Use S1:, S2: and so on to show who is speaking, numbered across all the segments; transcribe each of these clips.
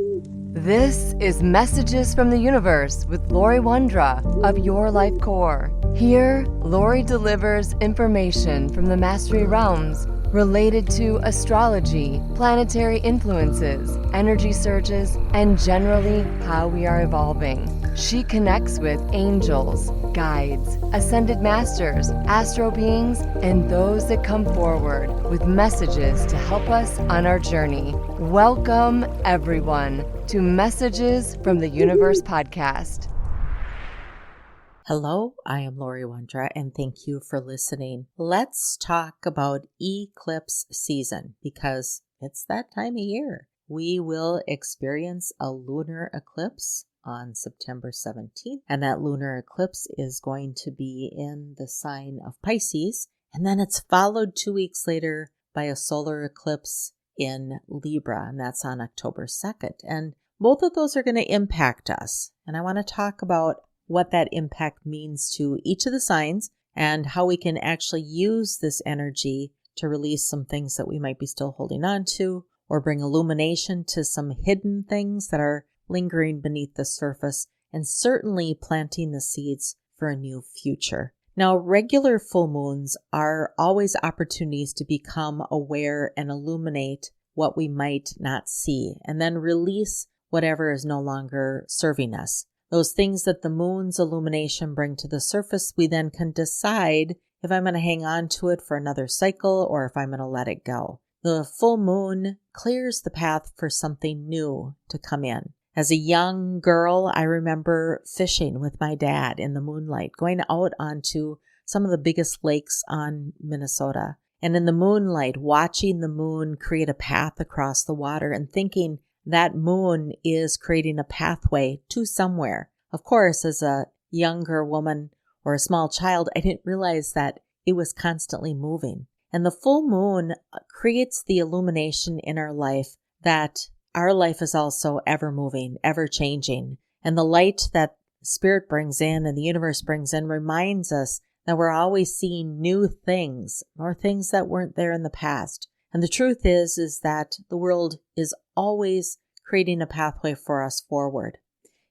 S1: This is Messages from the Universe with Laurie of Your Life Core. Here, Laurie delivers information from the Mastery Realms related to astrology, planetary influences, energy surges, and generally how we are evolving. She connects with angels, guides, ascended masters, astro beings, and those that come forward with messages to help us on our journey. Welcome, everyone, to Messages from the Universe podcast.
S2: Hello, I am Laurie and thank you for listening. Let's talk about eclipse season because it's that time of year. We will experience a lunar eclipse on September 17th, and that lunar eclipse is going to be in the sign of Pisces, and then it's followed 2 weeks later by a solar eclipse in Libra, and that's on October 2nd. And both of those are going to impact us, and I want to talk about what that impact means to each of the signs and how we can actually use this energy to release some things that we might be still holding on to or bring illumination to some hidden things that are lingering beneath the surface, and certainly planting the seeds for a new future. Now, regular full moons are always opportunities to become aware and illuminate what we might not see, and then release whatever is no longer serving us. Those things that the moon's illumination bring to the surface, we then can decide if I'm going to hang on to it for another cycle or if I'm going to let it go. The full moon clears the path for something new to come in. As a young girl, I remember fishing with my dad in the moonlight, going out onto some of the biggest lakes on Minnesota. And in the moonlight, watching the moon create a path across the water and thinking that moon is creating a pathway to somewhere. Of course, as a younger woman or a small child, I didn't realize that it was constantly moving. And the full moon creates the illumination in our life that our life is also ever moving, ever changing. And the light that Spirit brings in and the universe brings in reminds us that we're always seeing new things or things that weren't there in the past. And the truth is that the world is always creating a pathway for us forward.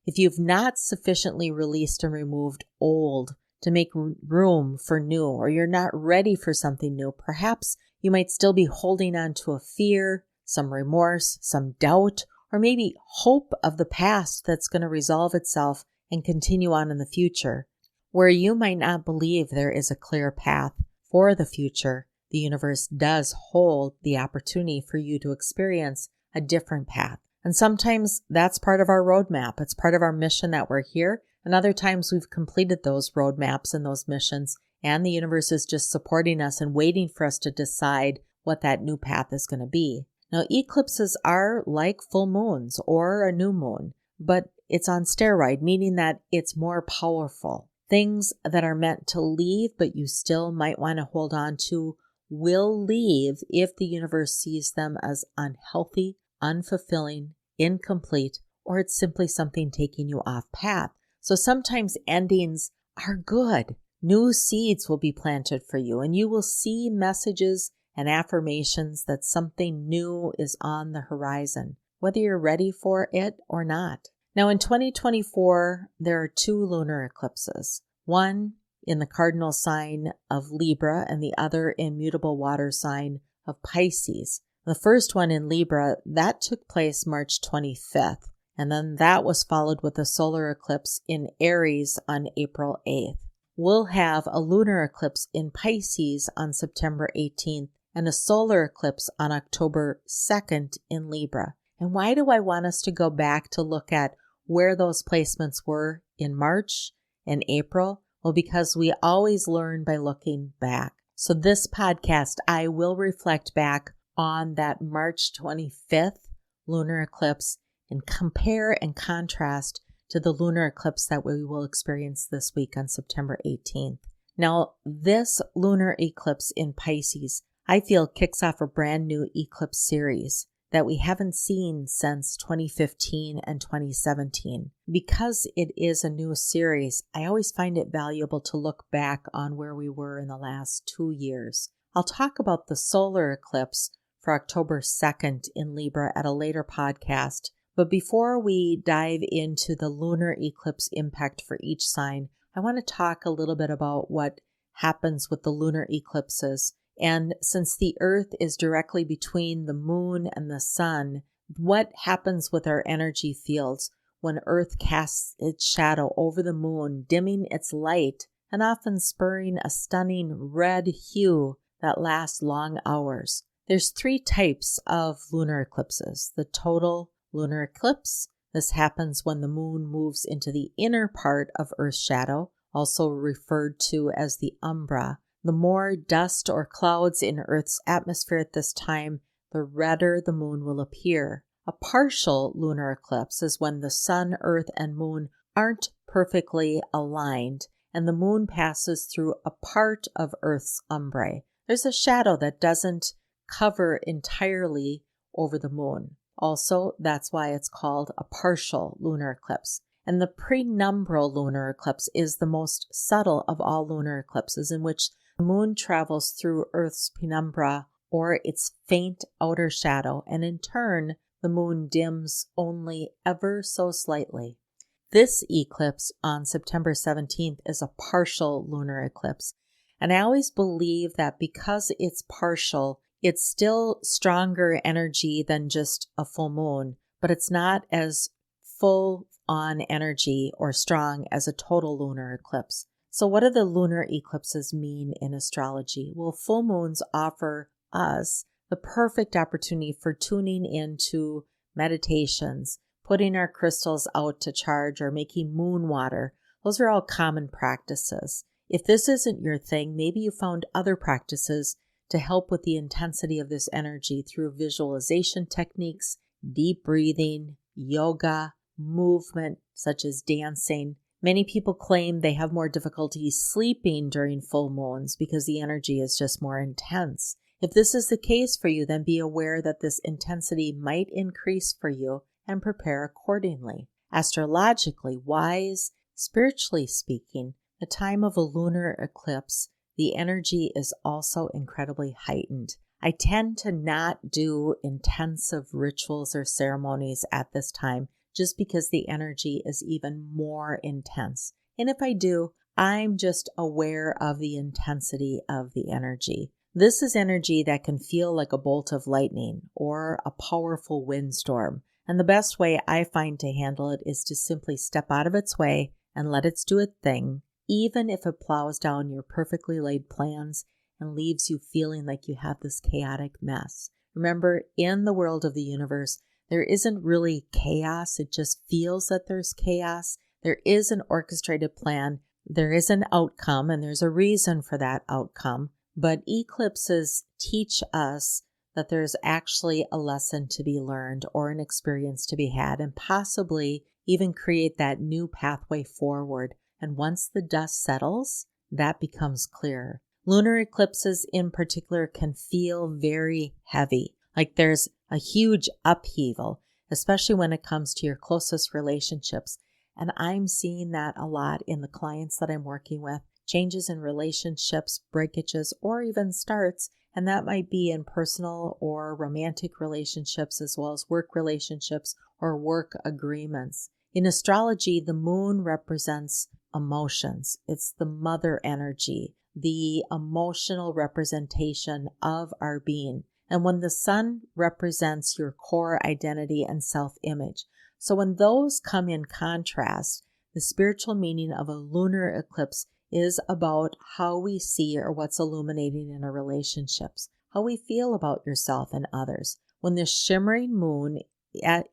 S2: If you've not sufficiently released and removed old to make room for new, or you're not ready for something new, perhaps you might still be holding on to a fear, some remorse, some doubt, or maybe hope of the past that's going to resolve itself and continue on in the future. Where you might not believe there is a clear path for the future, the universe does hold the opportunity for you to experience a different path. And sometimes that's part of our roadmap. It's part of our mission that we're here. And other times we've completed those roadmaps and those missions, and the universe is just supporting us and waiting for us to decide what that new path is going to be. Now, eclipses are like full moons or a new moon, but it's on steroid, meaning that it's more powerful. Things that are meant to leave, but you still might want to hold on to, will leave if the universe sees them as unhealthy, unfulfilling, incomplete, or it's simply something taking you off path. So sometimes endings are good. New seeds will be planted for you, and you will see messages and affirmations that something new is on the horizon, whether you're ready for it or not. Now in 2024, there are 2 lunar eclipses, one in the cardinal sign of Libra and the other immutable water sign of Pisces. The first one in Libra, that took place March 25th, and then that was followed with a solar eclipse in Aries on April 8th. We'll have a lunar eclipse in Pisces on September 18th and a solar eclipse on October 2nd in Libra. And why do I want us to go back to look at where those placements were in March and April? Well, because we always learn by looking back. So this podcast, I will reflect back on that March 25th lunar eclipse and compare and contrast to the lunar eclipse that we will experience this week on September 18th. Now, this lunar eclipse in Pisces, I feel kicks off a brand new eclipse series that we haven't seen since 2015 and 2017. Because it is a new series, I always find it valuable to look back on where we were in the last 2 years. I'll talk about the solar eclipse for October 2nd in Libra at a later podcast, But before we dive into the lunar eclipse impact for each sign, I want to talk a little bit about what happens with the lunar eclipses. And since the Earth is directly between the moon and the sun, what happens with our energy fields when Earth casts its shadow over the moon, dimming its light and often spurring a stunning red hue that lasts long hours? There's 3 types of lunar eclipses. The total lunar eclipse. This happens when the moon moves into the inner part of Earth's shadow, also referred to as the umbra. The more dust or clouds in Earth's atmosphere at this time, the redder the moon will appear. A partial lunar eclipse is when the sun, earth, and moon aren't perfectly aligned, and the moon passes through a part of Earth's umbrae. There's a shadow that doesn't cover entirely over the moon. Also, that's why it's called a partial lunar eclipse. And the penumbral lunar eclipse is the most subtle of all lunar eclipses, in which the moon travels through Earth's penumbra, or its faint outer shadow, and in turn, the moon dims only ever so slightly. This eclipse on September 17th is a partial lunar eclipse. And I always believe that because it's partial, it's still stronger energy than just a full moon, but it's not as full on energy or strong as a total lunar eclipse. So what do the lunar eclipses mean in astrology? Well, full moons offer us the perfect opportunity for tuning into meditations, putting our crystals out to charge, or making moon water. Those are all common practices. If this isn't your thing, maybe you found other practices to help with the intensity of this energy through visualization techniques, deep breathing, yoga, movement, such as dancing. Many people claim they have more difficulty sleeping during full moons because the energy is just more intense. If this is the case for you, then be aware that this intensity might increase for you and prepare accordingly. Astrologically wise, spiritually speaking, the time of a lunar eclipse, the energy is also incredibly heightened. I tend to not do intensive rituals or ceremonies at this time just because the energy is even more intense. And if I do, I'm just aware of the intensity of the energy. This is energy that can feel like a bolt of lightning or a powerful windstorm. And the best way I find to handle it is to simply step out of its way and let it do its thing, even if it plows down your perfectly laid plans and leaves you feeling like you have this chaotic mess. Remember, in the world of the universe, there isn't really chaos. It just feels that there's chaos. There is an orchestrated plan. There is an outcome, and there's a reason for that outcome. But eclipses teach us that there's actually a lesson to be learned or an experience to be had, and possibly even create that new pathway forward. And once the dust settles, that becomes clear. Lunar eclipses in particular can feel very heavy, like there's a huge upheaval, especially when it comes to your closest relationships. And I'm seeing that a lot in the clients that I'm working with. Changes in relationships, breakages, or even starts, and that might be in personal or romantic relationships as well as work relationships or work agreements. In astrology, the moon represents emotions. It's the mother energy, the emotional representation of our being. And when the sun represents your core identity and self-image. So when those come in contrast, the spiritual meaning of a lunar eclipse is about how we see or what's illuminating in our relationships, how we feel about yourself and others. When the shimmering moon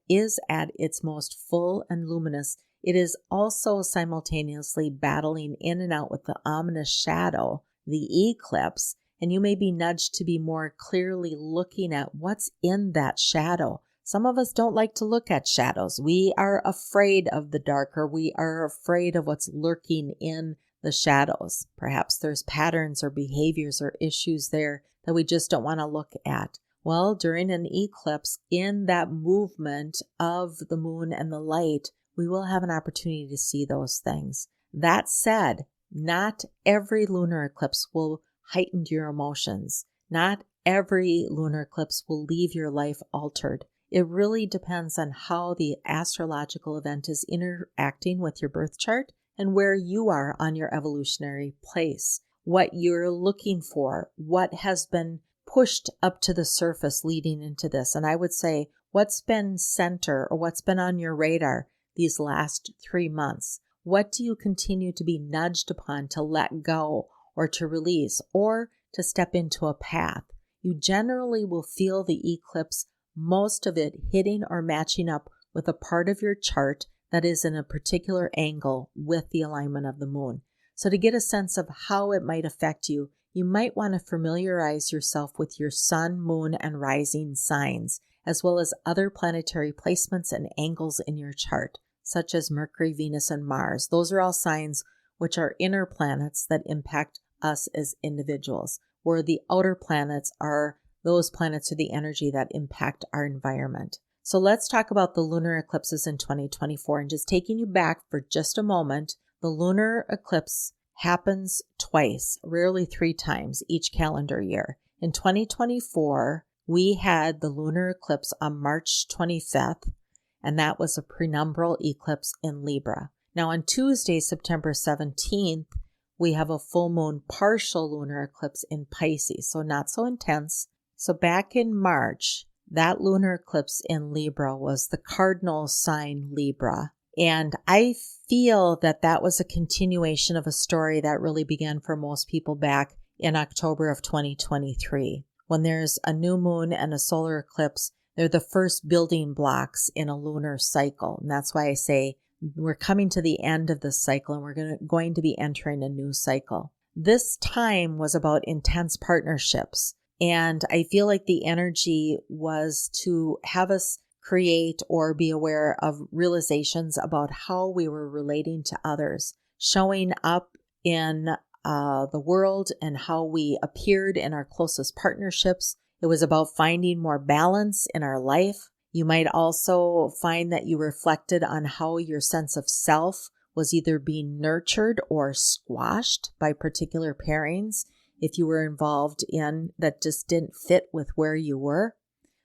S2: is at its most full and luminous, it is also simultaneously battling in and out with the ominous shadow, the eclipse, and you may be nudged to be more clearly looking at what's in that shadow. Some of us don't like to look at shadows. We are afraid of the dark, or we are afraid of what's lurking in the shadows. Perhaps there's patterns or behaviors or issues there that we just don't want to look at. Well, during an eclipse, in that movement of the moon and the light, we will have an opportunity to see those things. That said, not every lunar eclipse will heighten your emotions. Not every lunar eclipse will leave your life altered. It really depends on how the astrological event is interacting with your birth chart and where you are on your evolutionary place, what you're looking for, what has been pushed up to the surface leading into this. And I would say what's been center or what's been on your radar these last 3 months. What do you continue to be nudged upon to let go or to release or to step into a path? You generally will feel the eclipse, most of it hitting or matching up with a part of your chart that is in a particular angle with the alignment of the moon. So to get a sense of how it might affect you, you might want to familiarize yourself with your sun, moon, and rising signs, as well as other planetary placements and angles in your chart, such as Mercury, Venus, and Mars. Those are all signs which are inner planets that impact us as individuals, where the outer planets are those planets or the energy that impact our environment. So let's talk about the lunar eclipses in 2024, and just taking you back for just a moment. The lunar eclipse happens twice, rarely 3 times each calendar year. In 2024, we had the lunar eclipse on March 25th, and that was a penumbral eclipse in Libra. Now on Tuesday, September 17th, we have a full moon partial lunar eclipse in Pisces, so not so intense. So back in March, that lunar eclipse in Libra was the cardinal sign Libra. And I feel that that was a continuation of a story that really began for most people back in October of 2023. When there's a new moon and a solar eclipse, they're the first building blocks in a lunar cycle. And that's why I say we're coming to the end of this cycle and we're going to be entering a new cycle. This time was about intense partnerships. And I feel like the energy was to have us create or be aware of realizations about how we were relating to others, showing up in the world and how we appeared in our closest partnerships. It was about finding more balance in our life. You might also find that you reflected on how your sense of self was either being nurtured or squashed by particular pairings if you were involved in that just didn't fit with where you were.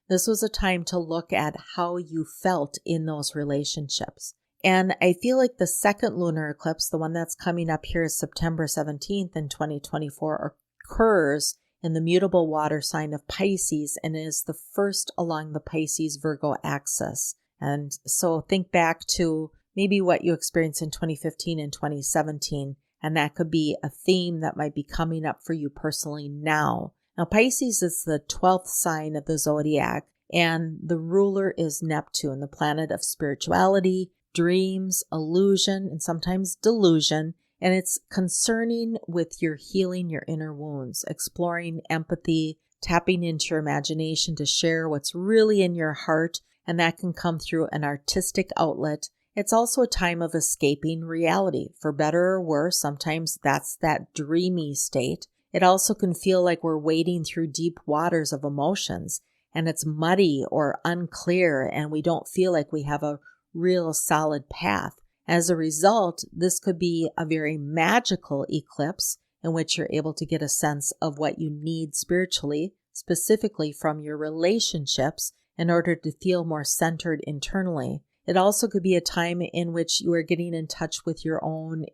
S2: This was a time to look at how you felt in those relationships. And I feel like the second lunar eclipse, the one that's coming up here is September 17th in 2024, occurs in the mutable water sign of Pisces and is the first along the Pisces-Virgo axis. And so think back to maybe what you experienced in 2015 and 2017, and that could be a theme that might be coming up for you personally now. Now, Pisces is the 12th sign of the zodiac, and the ruler is Neptune, the planet of spirituality, dreams, illusion, and sometimes delusion. And it's concerning with your healing your inner wounds, exploring empathy, tapping into your imagination to share what's really in your heart, and that can come through an artistic outlet. It's also a time of escaping reality, for better or worse. Sometimes that's that dreamy state. It also can feel like we're wading through deep waters of emotions and it's muddy or unclear and we don't feel like we have a real solid path. As a result, this could be a very magical eclipse in which you're able to get a sense of what you need spiritually, specifically from your relationships, in order to feel more centered internally. It also could be a time in which you are getting in touch with your own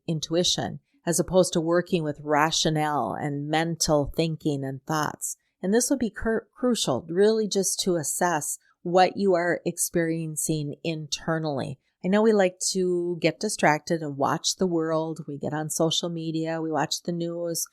S2: intuition, as opposed to working with rationale and mental thinking and thoughts. And this would be crucial, really just to assess what you are experiencing internally. I know we like to get distracted and watch the world. We get on social media, we watch the news,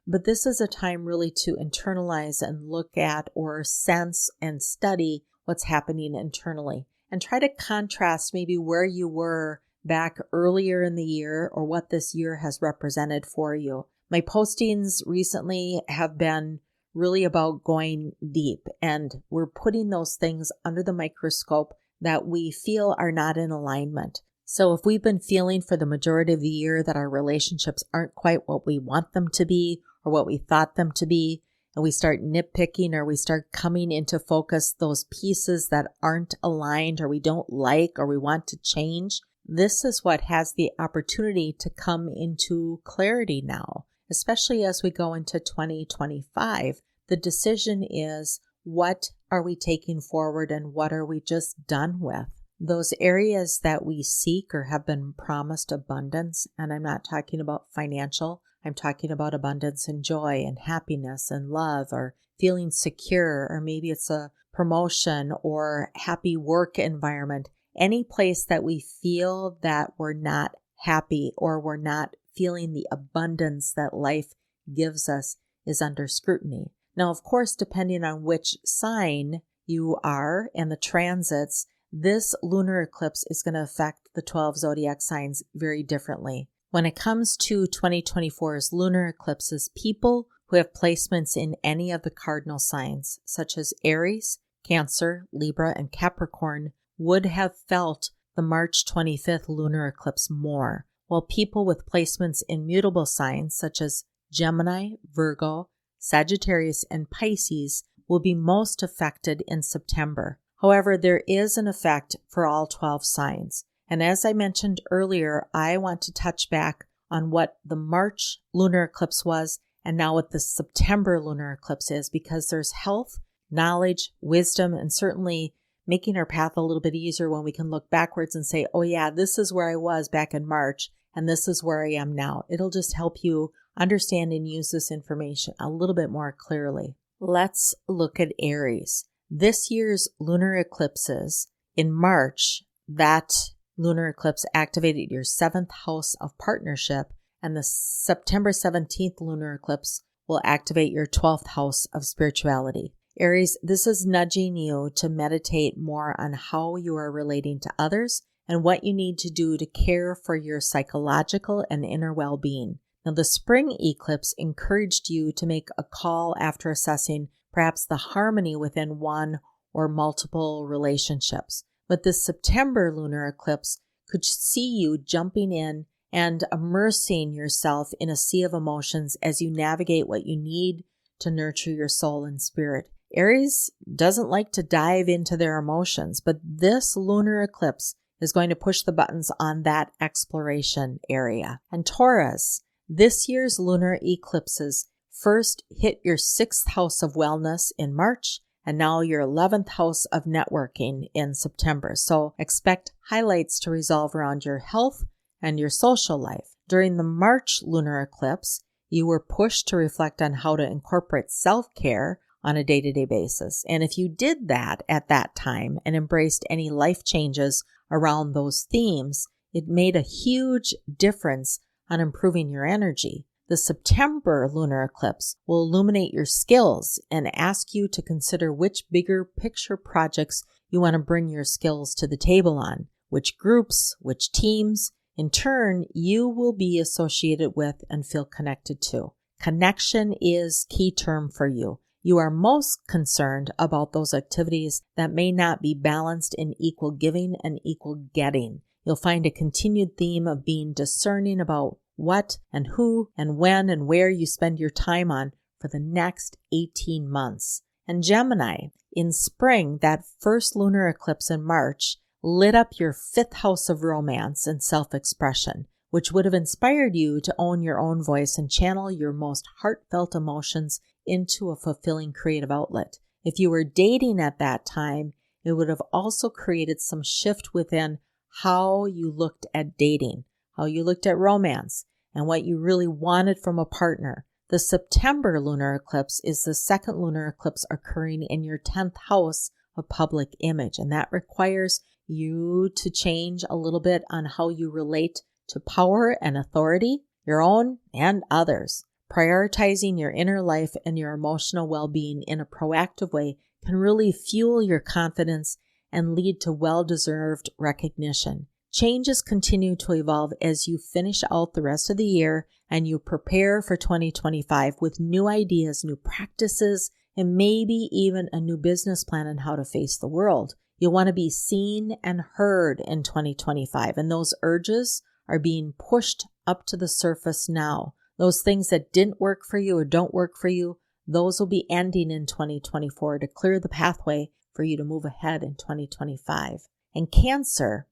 S2: but this is a time really to internalize and look at or sense and study what's happening internally and try to contrast maybe where you were back earlier in the year or what this year has represented for you. My postings recently have been really about going deep, and we're putting those things under the microscope that we feel are not in alignment. So if we've been feeling for the majority of the year that our relationships aren't quite what we want them to be or what we thought them to be, and we start nitpicking or we start coming into focus those pieces that aren't aligned or we don't like or we want to change, this is what has the opportunity to come into clarity now, especially as we go into 2025. The decision is, what are we taking forward and what are we just done with? Those areas that we seek or have been promised abundance, and I'm not talking about financial, I'm talking about abundance and joy and happiness and love or feeling secure, or maybe it's a promotion or happy work environment. Any place that we feel that we're not happy or we're not feeling the abundance that life gives us is under scrutiny. Now, of course, depending on which sign you are and the transits, this lunar eclipse is going to affect the 12 zodiac signs very differently. When it comes to 2024's lunar eclipses, people who have placements in any of the cardinal signs, such as Aries, Cancer, Libra, and Capricorn, would have felt the March 25th lunar eclipse more, while people with placements in mutable signs, such as Gemini, Virgo, Sagittarius, and Pisces, will be most affected in September. However, there is an effect for all 12 signs. And as I mentioned earlier, I want to touch back on what the March lunar eclipse was and now what the September lunar eclipse is, because there's health, knowledge, wisdom, and certainly making our path a little bit easier when we can look backwards and say, oh yeah, this is where I was back in March and this is where I am now. It'll just help you understand and use this information a little bit more clearly. Let's look at Aries. This year's lunar eclipses in March, that lunar eclipse activated your 7th house of partnership, and the September 17th lunar eclipse will activate your 12th house of spirituality. Aries, this is nudging you to meditate more on how you are relating to others and what you need to do to care for your psychological and inner well-being. Now, the spring eclipse encouraged you to make a call after assessing perhaps the harmony within one or multiple relationships. But this September lunar eclipse could see you jumping in and immersing yourself in a sea of emotions as you navigate what you need to nurture your soul and spirit. Aries doesn't like to dive into their emotions, but this lunar eclipse is going to push the buttons on that exploration area. And Taurus, this year's lunar eclipses first hit your 6th house of wellness in March, and now your 11th house of networking in September. So expect highlights to resolve around your health and your social life. During the March lunar eclipse, you were pushed to reflect on how to incorporate self-care on a day-to-day basis. And if you did that at that time and embraced any life changes around those themes, it made a huge difference on improving your energy. The September lunar eclipse will illuminate your skills and ask you to consider which bigger picture projects you want to bring your skills to the table on, which groups, which teams, in turn, you will be associated with and feel connected to. Connection is key term for you. You are most concerned about those activities that may not be balanced in equal giving and equal getting. You'll find a continued theme of being discerning about what and who and when and where you spend your time on for the next 18 months. And Gemini, in spring, that first lunar eclipse in March lit up your 5th house of romance and self-expression, which would have inspired you to own your own voice and channel your most heartfelt emotions into a fulfilling creative outlet. If you were dating at that time, it would have also created some shift within how you looked at dating, how you looked at romance, and what you really wanted from a partner. The September lunar eclipse is the 2nd lunar eclipse occurring in your 10th house of public image, and that requires you to change a little bit on how you relate to power and authority, your own and others. Prioritizing your inner life and your emotional well-being in a proactive way can really fuel your confidence and lead to well-deserved recognition. Changes continue to evolve as you finish out the rest of the year and you prepare for 2025 with new ideas, new practices, and maybe even a new business plan on how to face the world. You'll want to be seen and heard in 2025, and those urges are being pushed up to the surface now. Those things that didn't work for you or don't work for you, those will be ending in 2024 to clear the pathway for you to move ahead in 2025. And Cancer,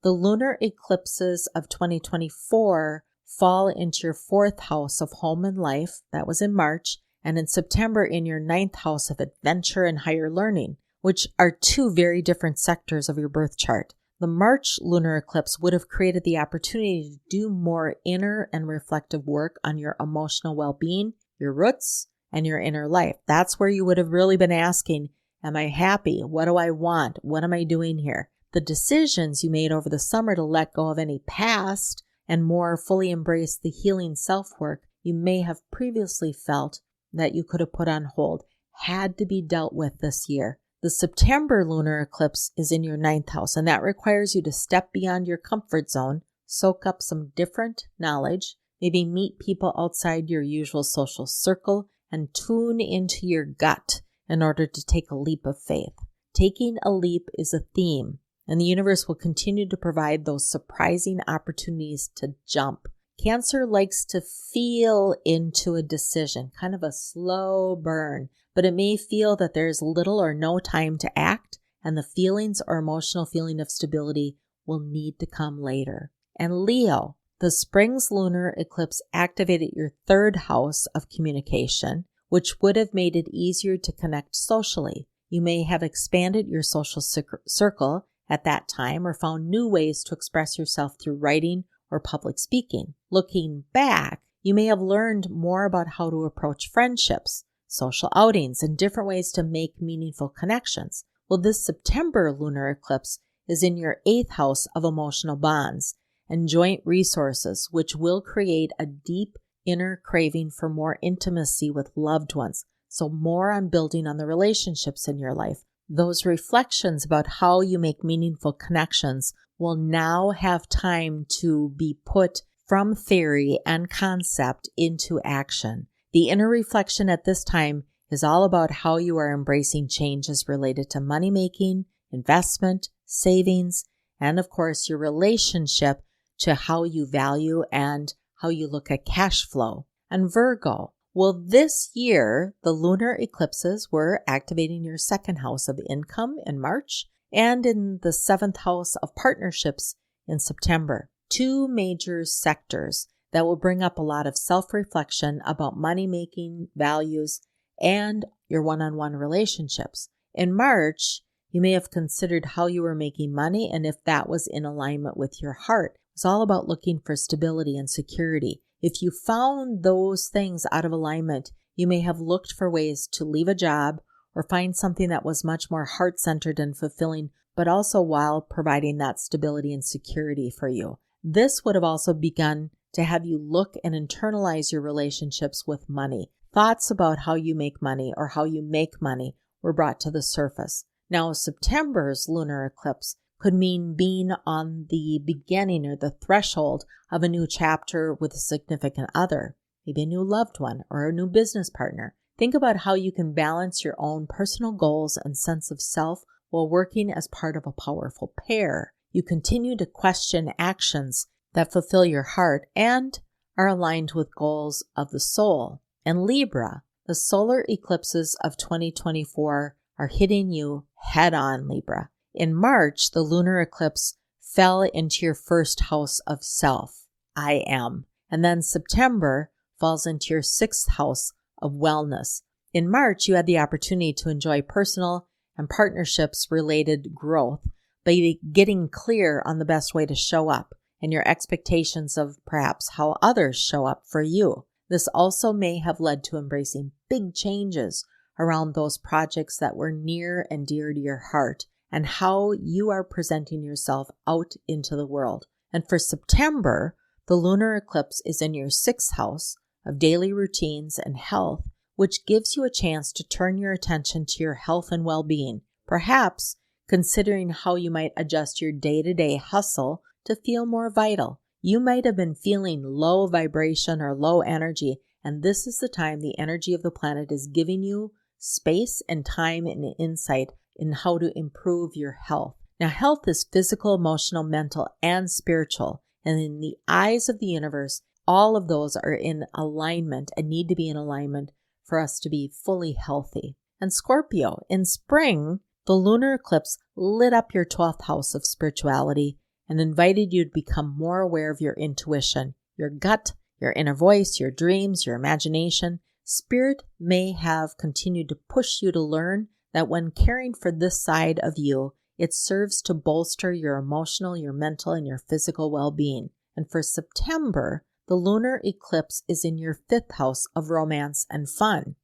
S2: the lunar eclipses of 2024 fall into your 4th house of home and life. That was in March. And in September in your 9th house of adventure and higher learning. which are two very different sectors of your birth chart. The March lunar eclipse would have created the opportunity to do more inner and reflective work on your emotional well-being, your roots, and your inner life. That's where you would have really been asking, am I happy? What do I want? What am I doing here? The decisions you made over the summer to let go of any past and more fully embrace the healing self-work you may have previously felt that you could have put on hold had to be dealt with this year. The September lunar eclipse is in your 9th house, and that requires you to step beyond your comfort zone, soak up some different knowledge, maybe meet people outside your usual social circle, and tune into your gut in order to take a leap of faith. Taking a leap is a theme, and the universe will continue to provide those surprising opportunities to jump. Cancer likes to feel into a decision, kind of a slow burn, but it may feel that there's little or no time to act, and the feelings or emotional feeling of stability will need to come later. And Leo, the spring's lunar eclipse activated your 3rd house of communication, which would have made it easier to connect socially. You may have expanded your social circle at that time or found new ways to express yourself through writing or public speaking. Looking back, you may have learned more about how to approach friendships, social outings, and different ways to make meaningful connections. Well, this September lunar eclipse is in your 8th house of emotional bonds and joint resources, which will create a deep inner craving for more intimacy with loved ones. So more on building on the relationships in your life. Those reflections about how you make meaningful connections will now have time to be put from theory and concept into action. The inner reflection at this time is all about how you are embracing changes related to money making, investment, savings, and of course your relationship to how you value and how you look at cash flow. And Virgo, well, this year, the lunar eclipses were activating your 2nd house of income in March and in the 7th house of partnerships in September. Two major sectors that will bring up a lot of self-reflection about money-making, values, and your one-on-one relationships. In March, you may have considered how you were making money and if that was in alignment with your heart. It's all about looking for stability and security. If you found those things out of alignment, you may have looked for ways to leave a job or find something that was much more heart-centered and fulfilling, but also while providing that stability and security for you. This would have also begun to have you look and internalize your relationships with money. Thoughts about how you make money or how you make money were brought to the surface. Now, September's lunar eclipse could mean being on the beginning or the threshold of a new chapter with a significant other, maybe a new loved one or a new business partner. Think about how you can balance your own personal goals and sense of self while working as part of a powerful pair. You continue to question actions that fulfill your heart and are aligned with goals of the soul. And Libra, the solar eclipses of 2024 are hitting you head on, Libra. In March, the lunar eclipse fell into your 1st house of self, I am. And then September falls into your 6th house of wellness. In March, you had the opportunity to enjoy personal and partnerships related growth by getting clear on the best way to show up and your expectations of perhaps how others show up for you. This also may have led to embracing big changes around those projects that were near and dear to your heart and how you are presenting yourself out into the world. And for September, the lunar eclipse is in your 6th house of daily routines and health, which gives you a chance to turn your attention to your health and well-being, perhaps considering how you might adjust your day-to-day hustle to feel more vital. You might have been feeling low vibration or low energy, and this is the time the energy of the planet is giving you space and time and insight in how to improve your health. Now, health is physical, emotional, mental, and spiritual. And in the eyes of the universe, all of those are in alignment and need to be in alignment for us to be fully healthy. And Scorpio, in spring, the lunar eclipse lit up your 12th house of spirituality and invited you to become more aware of your intuition, your gut, your inner voice, your dreams, your imagination. Spirit may have continued to push you to learn that when caring for this side of you, it serves to bolster your emotional, your mental, and your physical well-being. And for September, the lunar eclipse is in your 5th house of romance and fun.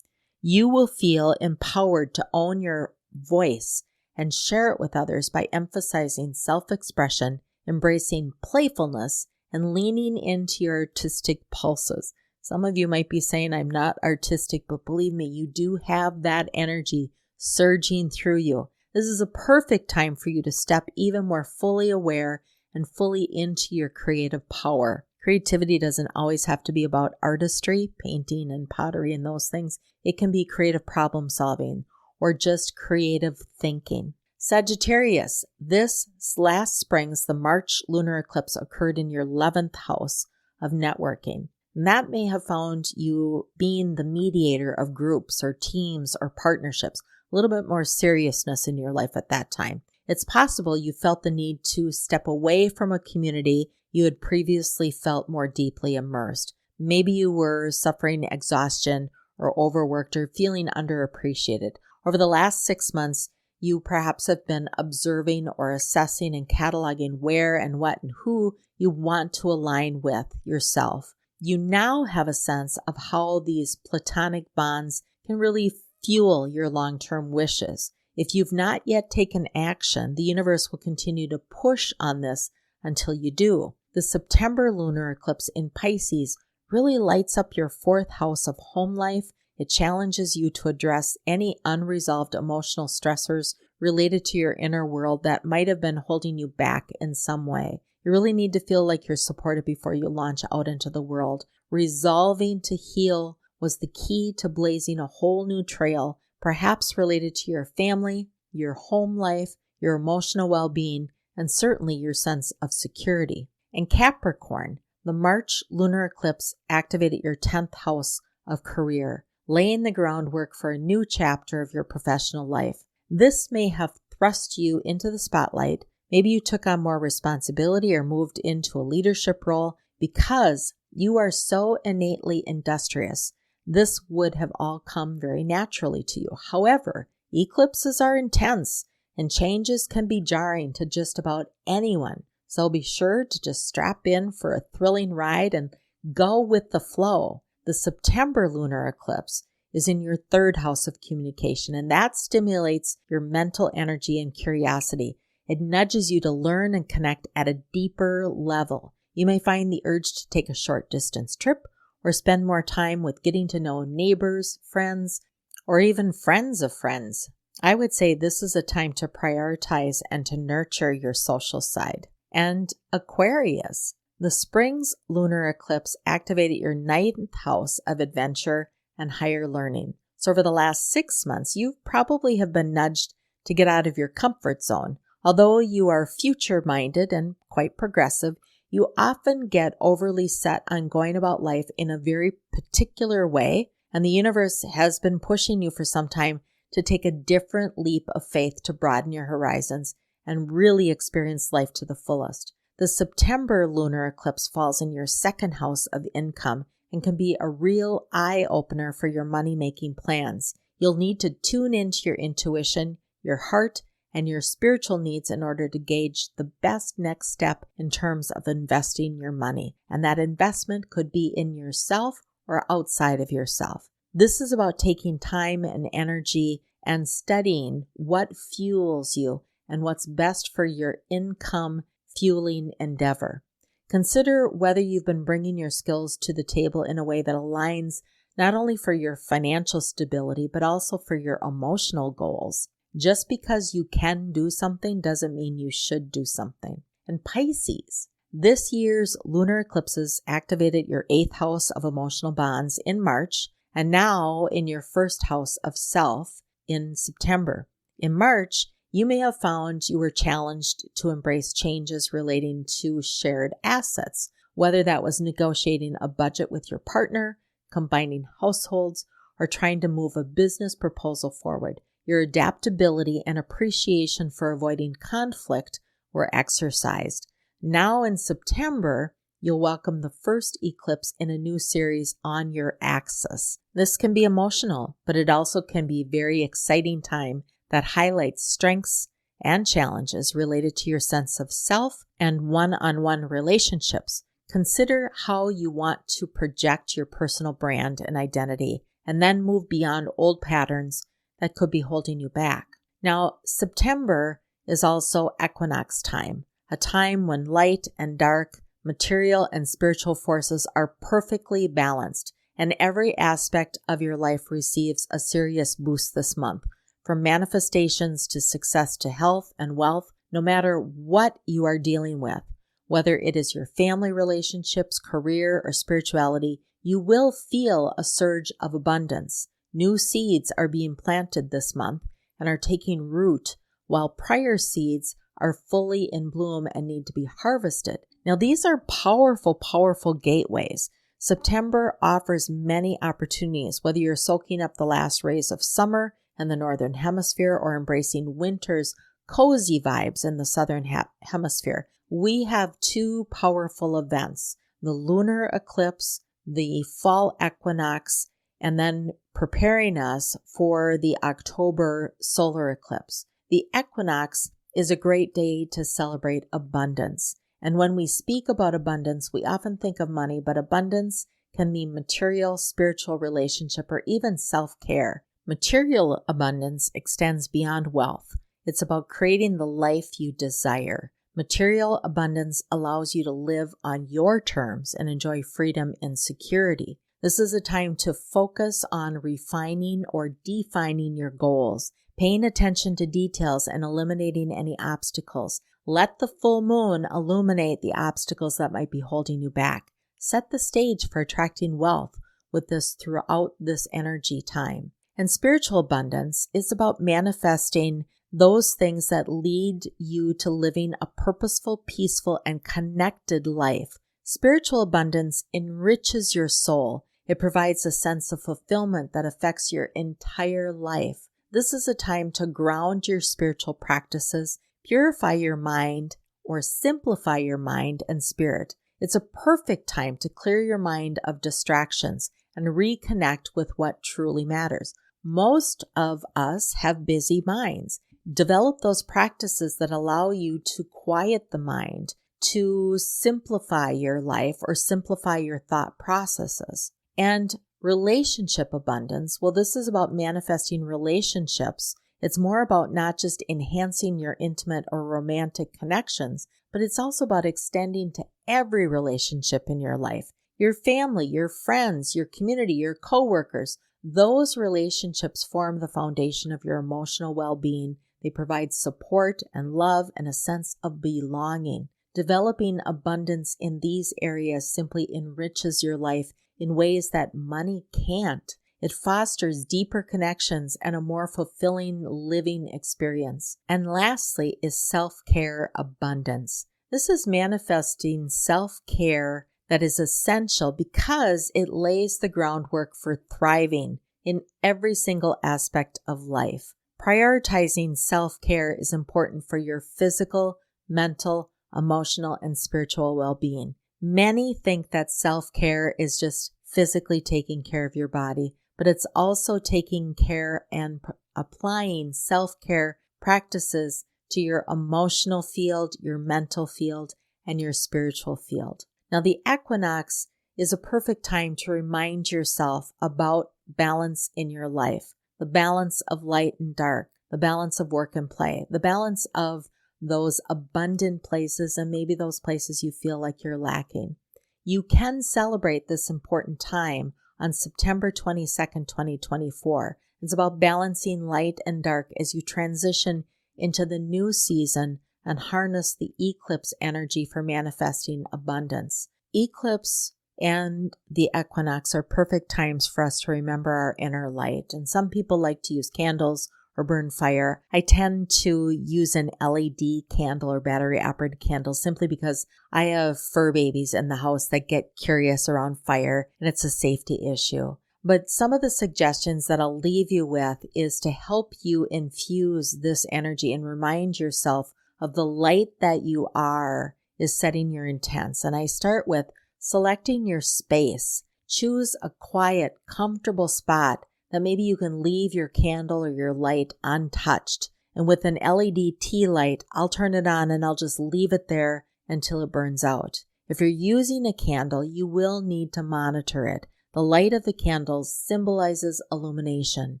S2: You will feel empowered to own your voice and share it with others by emphasizing self-expression, embracing playfulness, and leaning into your artistic pulses. Some of you might be saying, I'm not artistic, but believe me, you do have that energy surging through you. This is a perfect time for you to step even more fully aware and fully into your creative power. Creativity doesn't always have to be about artistry, painting and pottery and those things. It can be creative problem solving or just creative thinking. Sagittarius, this last spring's the March lunar eclipse occurred in your 11th house of networking. And that may have found you being the mediator of groups or teams or partnerships, a little bit more seriousness in your life at that time. It's possible you felt the need to step away from a community you had previously felt more deeply immersed. Maybe you were suffering exhaustion or overworked or feeling underappreciated. Over the last 6 months, you perhaps have been observing or assessing and cataloging where and what and who you want to align with yourself. You now have a sense of how these platonic bonds can really fuel your long-term wishes. If you've not yet taken action, the universe will continue to push on this until you do. The September lunar eclipse in Pisces really lights up your 4th house of home life. It challenges you to address any unresolved emotional stressors related to your inner world that might have been holding you back in some way. You really need to feel like you're supported before you launch out into the world. Resolving to heal was the key to blazing a whole new trail, perhaps related to your family, your home life, your emotional well-being, and certainly your sense of security. And Capricorn, the March lunar eclipse activated your 10th house of career, laying the groundwork for a new chapter of your professional life. This may have thrust you into the spotlight. Maybe you took on more responsibility or moved into a leadership role because you are so innately industrious. This would have all come very naturally to you. However, eclipses are intense and changes can be jarring to just about anyone. So be sure to just strap in for a thrilling ride and go with the flow. The September lunar eclipse is in your 3rd house of communication, and that stimulates your mental energy and curiosity. It nudges you to learn and connect at a deeper level. You may find the urge to take a short distance trip or spend more time with getting to know neighbors, friends, or even friends of friends. I would say this is a time to prioritize and to nurture your social side. And Aquarius, the spring's lunar eclipse activated your 9th house of adventure and higher learning. So over the last 6 months, you probably have been nudged to get out of your comfort zone. Although you are future-minded and quite progressive, you often get overly set on going about life in a very particular way, and the universe has been pushing you for some time to take a different leap of faith to broaden your horizons and really experience life to the fullest. The September lunar eclipse falls in your 2nd house of income and can be a real eye-opener for your money-making plans. You'll need to tune into your intuition, your heart, and your spiritual needs in order to gauge the best next step in terms of investing your money. And that investment could be in yourself or outside of yourself. This is about taking time and energy and studying what fuels you and what's best for your income fueling endeavor. Consider whether you've been bringing your skills to the table in a way that aligns not only for your financial stability, but also for your emotional goals. Just because you can do something doesn't mean you should do something. And Pisces, this year's lunar eclipses activated your 8th house of emotional bonds in March, and now in your 1st house of self in September. In March, you may have found you were challenged to embrace changes relating to shared assets, whether that was negotiating a budget with your partner, combining households, or trying to move a business proposal forward. Your adaptability and appreciation for avoiding conflict were exercised. Now in September, you'll welcome the first eclipse in a new series on your axis. This can be emotional, but it also can be a very exciting time that highlights strengths and challenges related to your sense of self and one-on-one relationships. Consider how you want to project your personal brand and identity, and then move beyond old patterns that could be holding you back. Now, September is also equinox time, a time when light and dark, material and spiritual forces are perfectly balanced, and every aspect of your life receives a serious boost this month. From manifestations to success to health and wealth, no matter what you are dealing with, whether it is your family relationships, career, or spirituality, you will feel a surge of abundance. New seeds are being planted this month and are taking root, while prior seeds are fully in bloom and need to be harvested. Now, these are powerful, powerful gateways. September offers many opportunities, whether you're soaking up the last rays of summer in the northern hemisphere or embracing winter's cozy vibes in the southern hemisphere. We have two powerful events, the lunar eclipse, the fall equinox, and then preparing us for the October solar eclipse. The equinox is a great day to celebrate abundance. And when we speak about abundance, we often think of money, but abundance can mean material, spiritual, relationship, or even self-care. Material abundance extends beyond wealth. It's about creating the life you desire. Material abundance allows you to live on your terms and enjoy freedom and security. This is a time to focus on refining or defining your goals, paying attention to details and eliminating any obstacles. Let the full moon illuminate the obstacles that might be holding you back. Set the stage for attracting wealth with this throughout this energy time. And spiritual abundance is about manifesting those things that lead you to living a purposeful, peaceful, and connected life. Spiritual abundance enriches your soul. It provides a sense of fulfillment that affects your entire life. This is a time to ground your spiritual practices, purify your mind, or simplify your mind and spirit. It's a perfect time to clear your mind of distractions and reconnect with what truly matters. Most of us have busy minds. Develop those practices that allow you to quiet the mind, to simplify your life or simplify your thought processes. And relationship abundance, well, this is about manifesting relationships. It's more about not just enhancing your intimate or romantic connections, but it's also about extending to every relationship in your life. Your family, your friends, your community, your coworkers. Those relationships form the foundation of your emotional well-being. They provide support and love and a sense of belonging. Developing abundance in these areas simply enriches your life in ways that money can't. It fosters deeper connections and a more fulfilling living experience. And lastly is self-care abundance. This is manifesting self-care that is essential because it lays the groundwork for thriving in every single aspect of life. Prioritizing self-care is important for your physical, mental, emotional, and spiritual well-being. Many think that self-care is just physically taking care of your body, but it's also taking care and applying self-care practices to your emotional field, your mental field, and your spiritual field. Now, the equinox is a perfect time to remind yourself about balance in your life, the balance of light and dark, the balance of work and play, the balance of those abundant places and maybe those places you feel like you're lacking. You can celebrate this important time on September 22nd, 2024. It's about balancing light and dark as you transition into the new season and harness the eclipse energy for manifesting abundance. Eclipse and the equinox are perfect times for us to remember our inner light. And some people like to use candles or burn fire. I tend to use an LED candle or battery operated candle simply because I have fur babies in the house that get curious around fire and it's a safety issue. But some of the suggestions that I'll leave you with is to help you infuse this energy and remind yourself of the light that you are is setting your intents. And I start with selecting your space. Choose a quiet, comfortable spot that maybe you can leave your candle or your light untouched. And with an LED tea light, I'll turn it on and I'll just leave it there until it burns out. If you're using a candle, you will need to monitor it. The light of the candles symbolizes illumination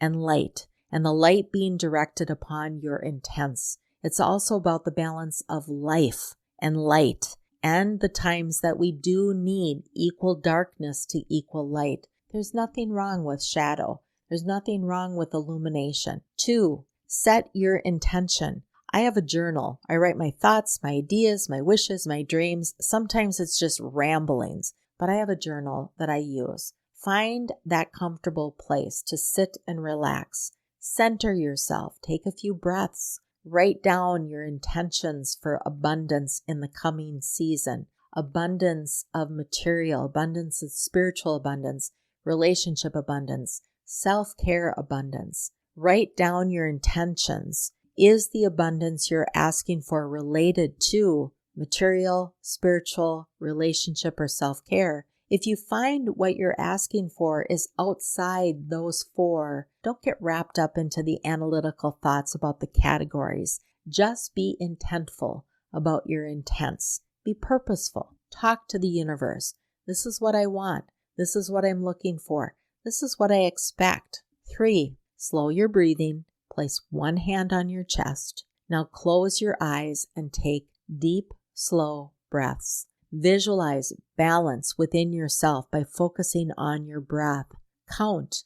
S2: and the light being directed upon your intents. It's also about the balance of life and light and the times that we do need equal darkness to equal light. There's nothing wrong with shadow. There's nothing wrong with illumination. 2, set your intention. I have a journal. I write my thoughts, my ideas, my wishes, my dreams. Sometimes it's just ramblings, but I have a journal that I use. Find that comfortable place to sit and relax. Center yourself. Take a few breaths. Write down your intentions for abundance in the coming season. Abundance of material, abundance of spiritual abundance, relationship abundance, self-care abundance. Write down your intentions. Is the abundance you're asking for related to material, spiritual, relationship, or self-care? If you find what you're asking for is outside those 4, don't get wrapped up into the analytical thoughts about the categories. Just be intentful about your intents. Be purposeful. Talk to the universe. This is what I want. This is what I'm looking for. This is what I expect. 3, slow your breathing. Place one hand on your chest. Now close your eyes and take deep, slow breaths. Visualize balance within yourself by focusing on your breath. Count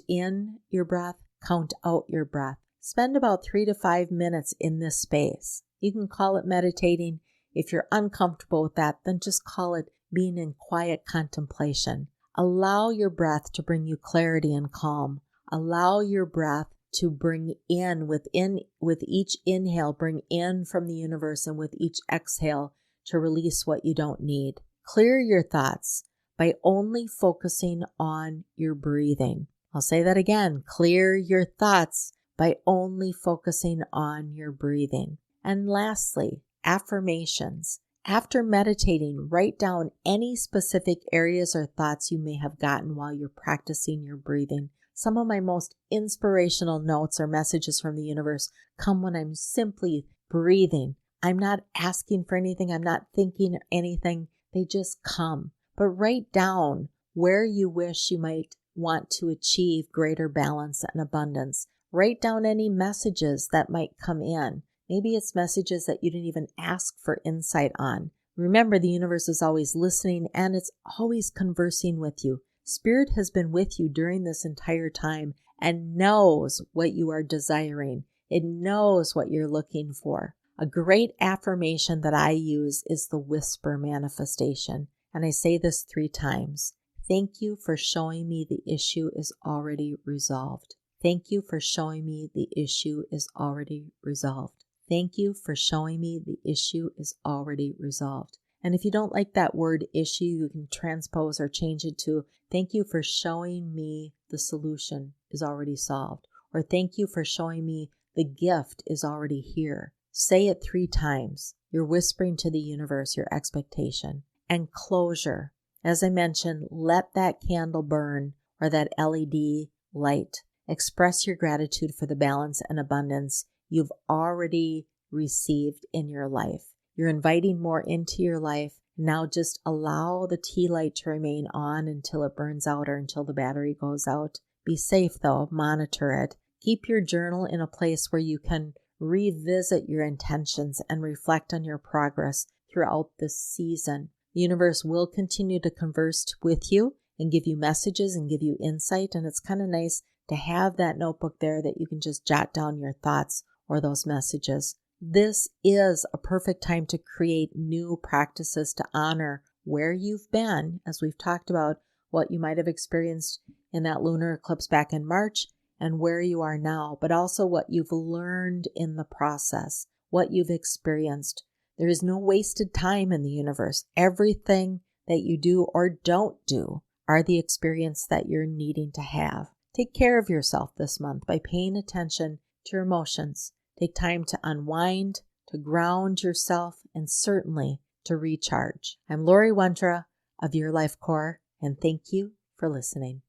S2: in your breath, count out your breath. Spend about 3 to 5 minutes in this space. You can call it meditating. If you're uncomfortable with that, then just call it being in quiet contemplation. Allow your breath to bring you clarity and calm. Allow your breath to bring in with each inhale, bring in from the universe, and with each exhale to release what you don't need. Clear your thoughts by only focusing on your breathing. I'll say that again. Clear your thoughts by only focusing on your breathing. And lastly, affirmations. After meditating, write down any specific areas or thoughts you may have gotten while you're practicing your breathing. Some of my most inspirational notes or messages from the universe come when I'm simply breathing. I'm not asking for anything. I'm not thinking anything. They just come. But write down where you wish you might want to achieve greater balance and abundance. Write down any messages that might come in. Maybe it's messages that you didn't even ask for insight on. Remember, the universe is always listening and it's always conversing with you. Spirit has been with you during this entire time and knows what you are desiring. It knows what you're looking for. A great affirmation that I use is the whisper manifestation. And I say this 3 times. Thank you for showing me the issue is already resolved. Thank you for showing me the issue is already resolved. Thank you for showing me the issue is already resolved. And if you don't like that word issue, you can transpose or change it to thank you for showing me the solution is already solved. Or thank you for showing me the gift is already here. Say it 3 times. You're whispering to the universe your expectation. And closure. As I mentioned, let that candle burn or that LED light. Express your gratitude for the balance and abundance you've already received in your life. You're inviting more into your life. Now just allow the tea light to remain on until it burns out or until the battery goes out. Be safe though. Monitor it. Keep your journal in a place where you can revisit your intentions and reflect on your progress throughout this season. The universe will continue to converse with you and give you messages and give you insight. And it's kind of nice to have that notebook there that you can just jot down your thoughts or those messages. This is a perfect time to create new practices to honor where you've been, as we've talked about what you might have experienced in that lunar eclipse back in March and where you are now, but also what you've learned in the process, what you've experienced. There is no wasted time in the universe. Everything that you do or don't do are the experience that you're needing to have. Take care of yourself this month by paying attention to your emotions. Take time to unwind, to ground yourself, and certainly to recharge. I'm Laurie Wondra of Your Life Core, and thank you for listening.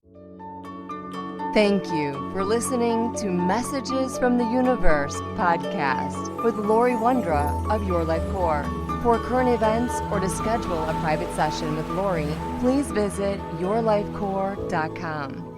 S1: Thank you for listening to Messages from the Universe podcast with Laurie Wondra of Your Life Core. For current events or to schedule a private session with Laurie, please visit yourlifecore.com.